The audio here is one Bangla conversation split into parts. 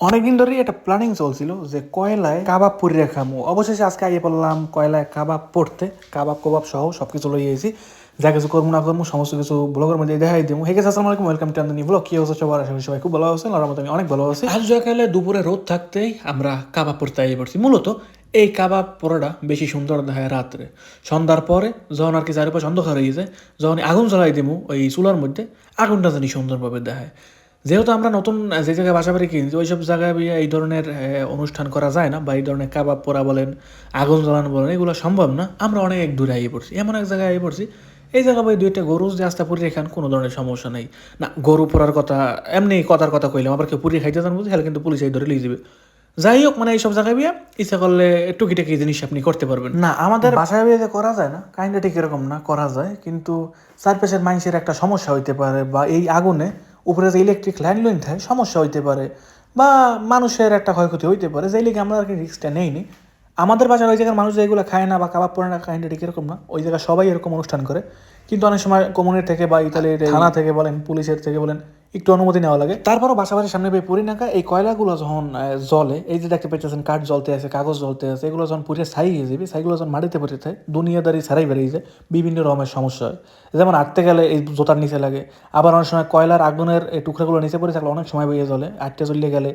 অনেকদিন ধরেই একটা প্ল্যানিং চলছিল যে কয়লায় কাবাব পুরি খামু। অবশেষে আজকে আগে বললাম কয়লায় কাবাব পড়তে, কাবাব কবাব সহ সবকিছু লইয়ে এসেছি। যা কিছু করবো না করবো সমস্ত কিছু ব্লগের মধ্যে দেখাই দিব। হে গেছে, আসসালামু আলাইকুম, ওয়েলকাম টু আন্দনি ব্লগ। কি অবস্থা সবার? আশা করি সবাই খুব ভালো আছেন, আর আমি অনেক ভালো আছি। আজ সকালে দুপুরে রোদ থাকতেই আমরা কাবাব পড়তে আইয়ে পড়ছি। মূলত এই কাবাব পরোটা বেশি সুন্দর দেখায় রাত্রে, সন্ধ্যার পরে যখন আর কি চারিপাশে অন্ধকার হয়ে যায়, যখন আগুন জ্বালাই দিব ওই চুলার মধ্যে, আগুনটা জানি সুন্দরভাবে দেখায়। যেহেতু আমরা নতুন যে জায়গায় বাসা বাড়ি কিনছি ওইসব জায়গায় এই ধরনের অনুষ্ঠান করা যায় না, বা এই ধরনের কাবাব পোড়া বলেন, আগুন জ্বালানো বলেন, এগুলো সম্ভব না। আমরা অনেক দূরে আইয়ে পড়ছি, এমন এক জায়গায় আইয়ে পড়ছি এই জায়গা ভাই দুইটা গরু যে আস্তা পুরি খান কোনো ধরনের সমস্যা নেই। না, গরু পোড়ার কথা এমনি কথার কথা কইলাম, আবার কেউ পুরি খাইতে যান বুঝি, হলে কিন্তু পুলিশ ধরে লিয়ে যাবে। যাই হোক, মানে এইসব জায়গায় বিয়ে ইচ্ছা করলে টুকিটাকি জিনিস আপনি করতে পারবেন। না, আমাদের বাসায় বিয়ে যে করা যায় না কাহিনীটা ঠিক এরকম না, করা যায়, কিন্তু চারপাশের মানুষের একটা সমস্যা হইতে পারে, বা এই আগুনে উপরে যে ইলেকট্রিক লাইন লইন থাকে সমস্যা হইতে পারে, বা মানুষের একটা ক্ষয়ক্ষতি হইতে পারে, যেই লিগে আমরা আর কি রিস্কটা নেইনি। আমাদের বাসার ওই জায়গার মানুষ যেগুলো খায় না বা কাবাব পড়ে না, কাহিনীটা ঠিক এরকম না। ওই জায়গায় সবাই এরকম অনুষ্ঠান করে, কিন্তু অনেক সময় কমিউনিটি থেকে বা ইতালির থানা থেকে বলেন, পুলিশের থেকে বলেন, একটু অনুমতি নেওয়া লাগে। তারপরও বাসাবাড়ির সামনে পেয়ে পুরি নাকা এই কয়লাগুলো যখন জলে, এই যে দেখতে পাইতেছেন কাঠ জ্বলতে আছে, কাগজ জ্বলতে আছে, এগুলো যখন পুড়ে ছাই হয়ে যাবে, ছাইগুলো যখন মাটিতে পড়ে থাকে, দুনিয়াদারি ছাড়াই বেরিয়ে যায়, বিভিন্ন রকমের সমস্যা হয়। যেমন আটতে গেলে এই জোতার নিচে লাগে, আবার অনেক সময় কয়লার আগুনের এই টুকরাগুলো নিচে পড়ে থাকলে অনেক সময় বইয়ে জ্বলে, আটতে জ্বলিয়ে গেলে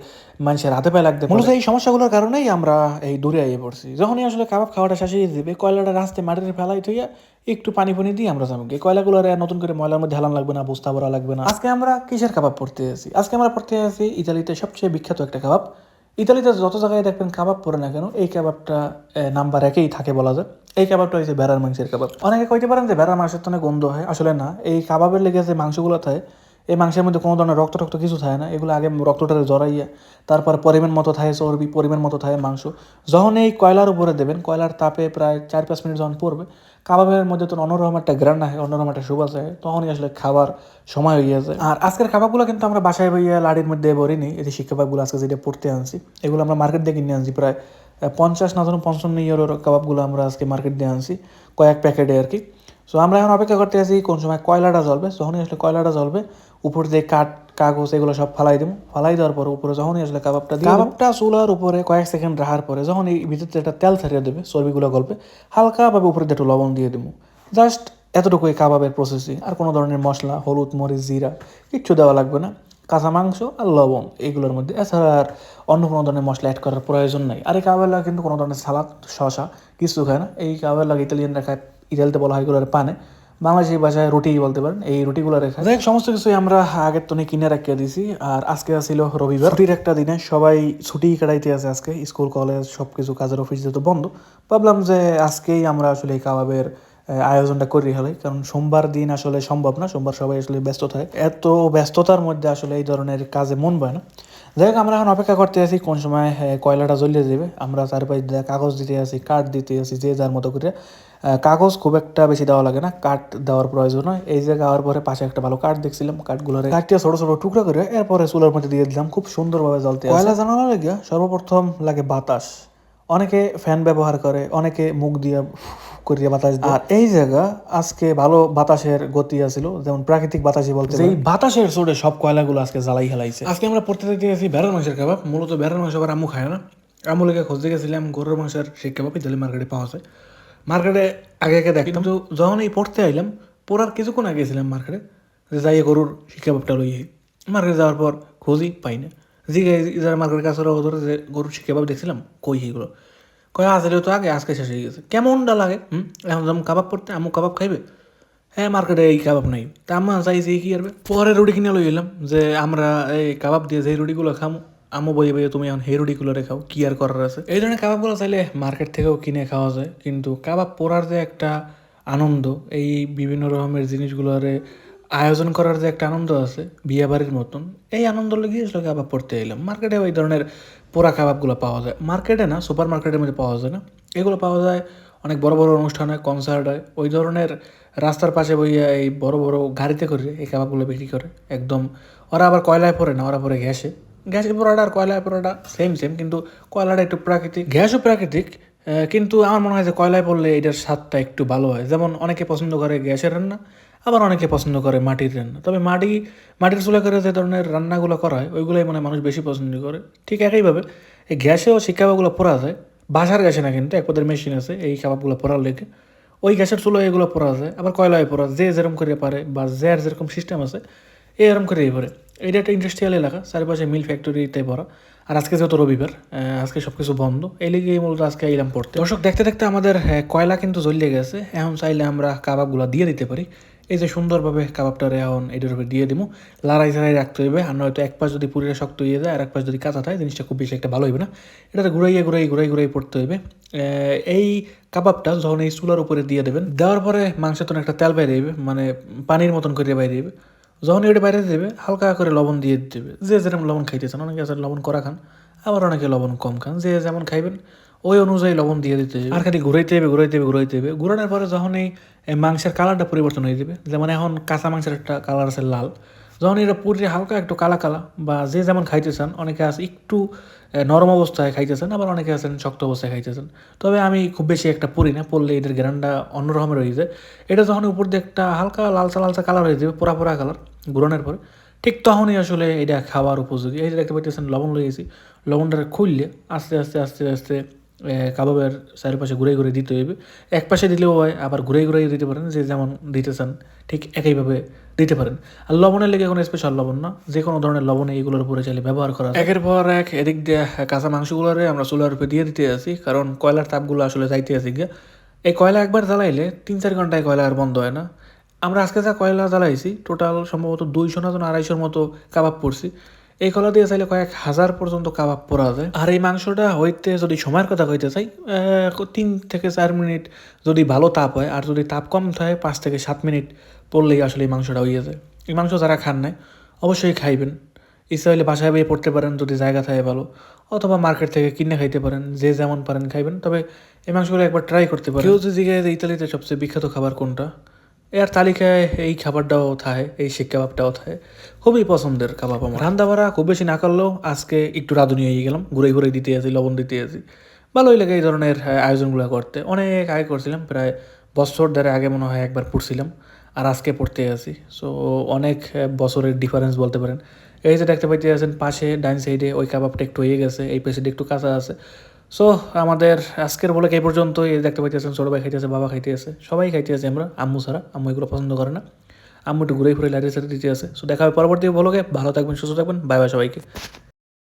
মানুষের হাতে পায়ে লাগতে পারে। মূলত এই সমস্যাগুলোর কারণেই আমরা এই দূরে আইয়ে পড়ছি। যখনই আসলে কাবাব খাওয়াটা শেষ হয়ে যাবে, কয়লাটা রাস্তায় মাটিতে ফেলাই থইয়া একটু পানি পানি দিয়ে আমরা যাবো। এই কয়লাগুলো আর নতুন করে ময়লার মধ্যে হেলান লাগবে না, বস্তা ভরা লাগবে না। আজকে আমরা কিসের কাবাব পড়তে আছি? আজকে আমরা পড়তে আছি ইতালিতে সবচেয়ে বিখ্যাত একটা কাবাব। ইতালিতে যত জায়গায় দেখবেন কাবাব পড়ে না কেন, এই কাবাবটা নাম্বার একেই থাকে বলা যায়। এই কাবাবটা হচ্ছে ভেড়ার মাংসের কাবাব। অনেকে কইতে পারেন যে ভেড়ার মাংসের তো অনেক গন্ধ হয়, আসলে না। এই কাবাবের লেগে যে মাংসগুলো থাকে, এই মাংসের মধ্যে কোনো ধরনের রক্ত টক্ত কিছু থাকে না। এগুলো আগে রক্তটারে জড়াইয়া তারপর পরিমাণ মতো থাকে চর্বি, পরিমাণ মতো থাকে মাংস। যখন এই কয়লার উপরে দেবেন, কয়লার তাপে প্রায় 4-5 মিনিট যখন পড়বে, কাবাবের মধ্যে তো অন্যরকম একটা গ্রান আসে, অন্যরকম একটা সুবাস আসে, তখনই আসলে খাবার সময় হয়ে যায়। আর আজকের কাবাবগুলো কিন্তু আমরা বাসায় বইয়া লাড়ির মধ্যে ভরিনি। এই যে শিক কাবাবগুলো আজকে যেটা পড়তে আনছি, এগুলো আমরা মার্কেট দিয়ে কিনে আনছি। প্রায় 50 না ধরুন 55 ইউরোর কাবাবগুলো আমরা আজকে মার্কেট দিয়ে আনছি, কয়েক প্যাকেটে আর কি। সো আমরা এখন অপেক্ষা করতে আছি কোন সময় কয়লাটা জ্বলবে। যখনই আসলে কয়লাটা জ্বলবে, উপর যে কাঠ কাগজ এগুলো সব ফালাই দেবো। ফালাই দেওয়ার পর উপরে যখনই আসলে কাবাবটা দিয়ে, কাবাবটা চুলার উপরে কয়েক সেকেন্ড রাখার পরে যখন এই ভিতরে একটা তেল ছাড়িয়ে দেবে, চর্বিগুলো গল্পে হালকাভাবে উপরে একটু লবণ দিয়ে দেবো। জাস্ট এতটুকুই কাবাবের প্রসেসিং। আর কোনো ধরনের মশলা, হলুদ মরিচ জিরা কিচ্ছু দেওয়া লাগবে না। কাঁচা মাংস আর লবণ এইগুলোর মধ্যে, এছাড়া আর অন্য কোনো ধরনের মশলা অ্যাড করার প্রয়োজন নাই। আর এই কাবাবের লাগে কিন্তু কোনো ধরনের সালাদ শসা কিছু খায় না। এই কাবাবের লাগে ইতালিয়ানরা খায়, ইতালিতে বলা হয় এগুলোর পানে, বাংলাদেশি ভাষায় রুটি বলতে পারেন। এই রুটিগুলো রেখা দেখ সমস্ত কিছুই আমরা আগের তো কিনে রাখিয়ে দিছি। আর আজকে ছিল রবিবার, ছুটির একটা দিনে সবাই ছুটি কাটাইতে আছে আজকে, স্কুল কলেজ সব কিছু, কাজের অফিস যেহেতু বন্ধ, ভাবলাম যে আজকেই আমরা আসলে এই কাবাবের আয়োজনটা করি হলাই। কারণ সোমবার দিন আসলে সম্ভব না, সোমবার সবাই আসলে ব্যস্ত থাকে, এত ব্যস্ততার মধ্যে আসলে এই ধরনের কাজে মন পায় না। যাই হোক, আমরা এখন অপেক্ষা করতে আছি কোন সময় কয়লাটা জ্বলিয়ে দেবে। আমরা চারপাশ দিয়ে কাগজ দিতে আছি, কাঠ দিতে আছি, যে যার মতো করে। কাগজ খুব একটা বেশি দেওয়া লাগে না, কাঠ দেওয়ার প্রয়োজন হয়। এই যে গাওয়ার পরে পাশে একটা ভালো কাঠ দেখছিলাম, কাঠগুলোরে কাঠটিয়া ছোট ছোট টুকরো করে এরপরে চুলার মধ্যে দিয়ে দিলাম, খুব সুন্দরভাবে জ্বলতে। কয়লা জ্বালানোর লাগে সর্বপ্রথম লাগে বাতাস। অনেকে ফ্যান ব্যবহার করে, অনেকে মুখ দিয়ে করিয়া বাতাস দেয়। আর এই জায়গা আজকে ভালো বাতাসের গতি আছিল, যেমন প্রাকৃতিক বাতাসই বলতে, এই বাতাসের চোটে সব কয়লাগুলো আজকে জ্বালাই হেলাইছে। আজকে আমরা পড়তে দিয়েছি ভেড়ার মাংসের কাবাব। মূলত ভেড়ার মাংস আবার আম্মু খায় না, আম্মু লেগে খুঁজতে গেছিলাম গরুর মাংসের শিক কাবাব, ইতালি মার্কেটে পাওয়া যায়। মার্কেটে আগে আগে দেখতাম, কিন্তু যখন এই পড়তে আইলাম, পড়ার কিছুক্ষণ আগে গেছিলাম মার্কেটে, যে যাই গরুর শিক কাবাবটা লই। মার্কেটে যাওয়ার পর খুঁজি পাই না। যারা মার্কেটের কাছে ধরে যে গরুর শিক কাবাব দেখছিলাম, কই এগুলো? কয় আসলে তো আগে, আজকে শেষ হয়ে গেছে। কেমনটা লাগে? এখন যেমন কাবাব পড়তে আম্মু কাবাব খাইবে, হ্যাঁ মার্কেটে এই কাবাব নাই, তা আম্মা চাইছে কি করবে, পরে রুটি কিনে লই এলাম যে আমরা এই কাবাব দিয়ে যে রুটিগুলো খামো, আম্মু বই বইয়ে তুমি এখন সেই রুটিগুলো রেখাও, কি আর করার আছে। এই ধরনের কাবাবগুলো চাইলে মার্কেট থেকেও কিনে খাওয়া যায়, কিন্তু কাবাব পোড়ার যে একটা আনন্দ, এই বিভিন্ন রকমের জিনিসগুলোরে আয়োজন করার যে একটা আনন্দ আছে বিয়ে বাড়ির মতন, এই আনন্দ লেগে আসলে কাবাব পড়তে এলাম। মার্কেটে ওই ধরনের পোড়া কাবাবগুলো পাওয়া যায়, মার্কেটে না, সুপার মার্কেটের মধ্যে পাওয়া যায় না। এগুলো পাওয়া যায় অনেক বড় বড় অনুষ্ঠান হয়, কনসার্ট হয়, ওই ধরনের রাস্তার পাশে বইয়া এই বড় বড় গাড়িতে করে এই কাবাবগুলো বিক্রি করে একদম। ওরা আবার কয়লায় পড়ে না, ওরা পরে গ্যাসে। গ্যাসের পোড়াটা আর কয়লায় পোড়াটা সেম সেম, কিন্তু কয়লাটা একটু প্রাকৃতিক, গ্যাসও প্রাকৃতিক। কিন্তু আমার মনে হয় যে কয়লায় পড়লে এটার স্বাদটা একটু ভালো হয়। যেমন অনেকে পছন্দ করে গ্যাসের রান্না, আবার অনেকে পছন্দ করে মাটির রান্না। তবে মাটির চুলা করে যে ধরনের রান্নাগুলো করা হয় ওইগুলোই মানে মানুষ বেশি পছন্দ করে। ঠিক একইভাবে এই গ্যাসেও সেই কাবাবগুলো পোড়া যায়, বাসার গ্যাসে না, কিন্তু এক পদের মেশিন আছে এই কাবাবগুলো পোড়ার লেগে। ওই গ্যাসের চুলোয় এগুলো পোড়া যায়, আবার কয়লায় পোড়া, যে যেরকম করে পারে বা যার যেরকম সিস্টেম আছে এরকম করেই পারে। এটা একটা ইন্ডাস্ট্রিয়াল এলাকা, চারিপাশে মিল ফ্যাক্টরিতে ভরা। আর আজকে যেহেতু রবিবার, আজকে সব কিছু বন্ধ, এই লেগেই মূলত আজকে এলাম পড়তে। দর্শক, দেখতে দেখতে আমাদের কয়লা কিন্তু জ্বলিয়ে গেছে। এখন চাইলে আমরা কাবাবগুলো দিয়ে দিতে পারি। এই যে সুন্দরভাবে কাবাবটারে এখন এটার উপরে দিয়ে দিব, লাড়াই ছাড়াই রাখতে হইবে, আর নয়তো এক পাশ যদি পুরিটা শক্ত হয়ে যায় আর এক পাশ যদি কাঁচা থাকে জিনিসটা খুব বেশি একটা ভালো হইবে না। এটাতে ঘুরাই পড়তে হইবে। এই কাবাবটা যখন এই চুলার উপরে দিয়ে দেবেন, দেওয়ার পরে মাংসের তো একটা তেল বাইরে যাবে, মানে পানির মতন করে বাইরে যাবে। যখন এটা বাইরে দেবে হালকা করে লবণ দিয়ে দেবে, যে যেরকম লবণ খাইতেছেন, অনেকে আছে লবণ করা খান, আবার অনেকে লবণ কম খান, যে যেমন খাইবেন ওই অনুযায়ী লবণ দিয়ে দিতে হবে। আর খালি ঘুরাইতে হবে। ঘুরানোর পরে যখন এই মাংসের কালারটা পরিবর্তন হয়ে যাবে, যেমন এখন কাঁচা মাংসের একটা কালার আছে লাল, যখন এটা পুরি হালকা একটু কালা কালা বা যে যেমন খাইতেছেন, অনেকে আছে একটু নরম অবস্থায় খাইতেছেন, আবার অনেকে আছেন শক্ত অবস্থায় খাইতেছেন। তবে আমি খুব বেশি একটা পড়ি না, পড়লে এটার গ্রানটা অন্যরকমের হয়ে যায়। এটা যখন উপর দিয়ে একটা হালকা লালচা কালার হয়ে যাবে, পোড়া কালার ঘুরানোর পরে, ঠিক তখনই আসলে এটা খাওয়ার উপযোগী। এই যে দেখতে পাইতেছেন লবণ লইয়েছি, লবণটা খুললে আস্তে আস্তে কাবাবের চারিপাশে ঘুরে দিতে হইবে। এক পাশে দিলেও হয়, আবার ঘুরে দিতে পারেন, যে যেমন দিতে চান ঠিক একইভাবে দিতে পারেন। আর লবণের লেগে কোনো স্পেশাল লবণ না, যে কোনো ধরনের লবণে এইগুলোর উপরে চাইলে ব্যবহার করা যায়। একের পর এক এদিক দিয়ে কাঁচা মাংসগুলোরে আমরা চুলার উপরে দিয়ে দিতে আসি, কারণ কয়লার তাপগুলো আসলে যাইতে আসি গিয়া। এই কয়লা একবার জ্বালাইলে 3-4 ঘন্টায় কয়লা আর বন্ধ হয় না। আমরা আজকে যা কয়লা জ্বালাইছি টোটাল সম্ভবত 200 না 250-র মতো কাবাব পড়ছি। এই কলা দিয়ে চাইলে কয়েক হাজার পর্যন্ত কাবাব পোড়া যায়। আর এই মাংসটা হইতে যদি সময়ের কথা কইতে চাই, 3 থেকে 4 মিনিট যদি ভালো তাপ হয়, আর যদি তাপ কম থাকে 5 থেকে 7 মিনিট পড়লেই আসলে এই মাংসটা হয়ে যায়। এই মাংস যারা খান নাই অবশ্যই খাইবেন। ইচ্ছা হলে বাসায় বেয়ে পড়তে পারেন যদি জায়গা থাকে ভালো, অথবা মার্কেট থেকে কিনে খাইতে পারেন, যে যেমন পারেন খাইবেন। তবে এই মাংসগুলো একবার ট্রাই করতে পারেন। কেউ যদি জিজ্ঞাসা ইতালিতে সবচেয়ে বিখ্যাত খাবার কোনটা, এর তালিকায় এই খাবারটাও থাকে, এই শিক কাবাবটাও থাকে। খুবই পছন্দের কাবাব আমার। রান্না বাড়া খুব বেশি না করলেও আজকে একটু রাঁধুনি হয়ে গেলাম, ঘুরে দিতে আসি, লবণ দিতে আসি। ভালোই লাগে এই ধরনের আয়োজনগুলো করতে। অনেক আগে করছিলাম, প্রায় বছর ধরে আগে মনে হয় একবার পড়ছিলাম, আর আজকে পড়তে আসি। সো অনেক বছরের ডিফারেন্স বলতে পারেন। এই যে দেখতে পাইতে আছেন পাশে ডাইন সাইডে ওই কাবাবটা একটু হয়ে গেছে, এই পাশে একটু কাঁচা আছে। সো আমাদের আজকের বলে এই পর্যন্ত। এই দেখতে পাইতেছেন ছোটো ভাই খাইতেছে, বাবা খাইতে আছে, সবাই খাইতে আছে। আমরা আম্মু ছাড়া, আম্মু এগুলো পছন্দ করে না। আম্মু একটু ঘুরে লাইটের সাথে দিতে আছে। সো দেখা হবে পরবর্তী ব্লগে। ভালো থাকবেন, সুস্থ থাকবেন, বাই বাই সবাইকে।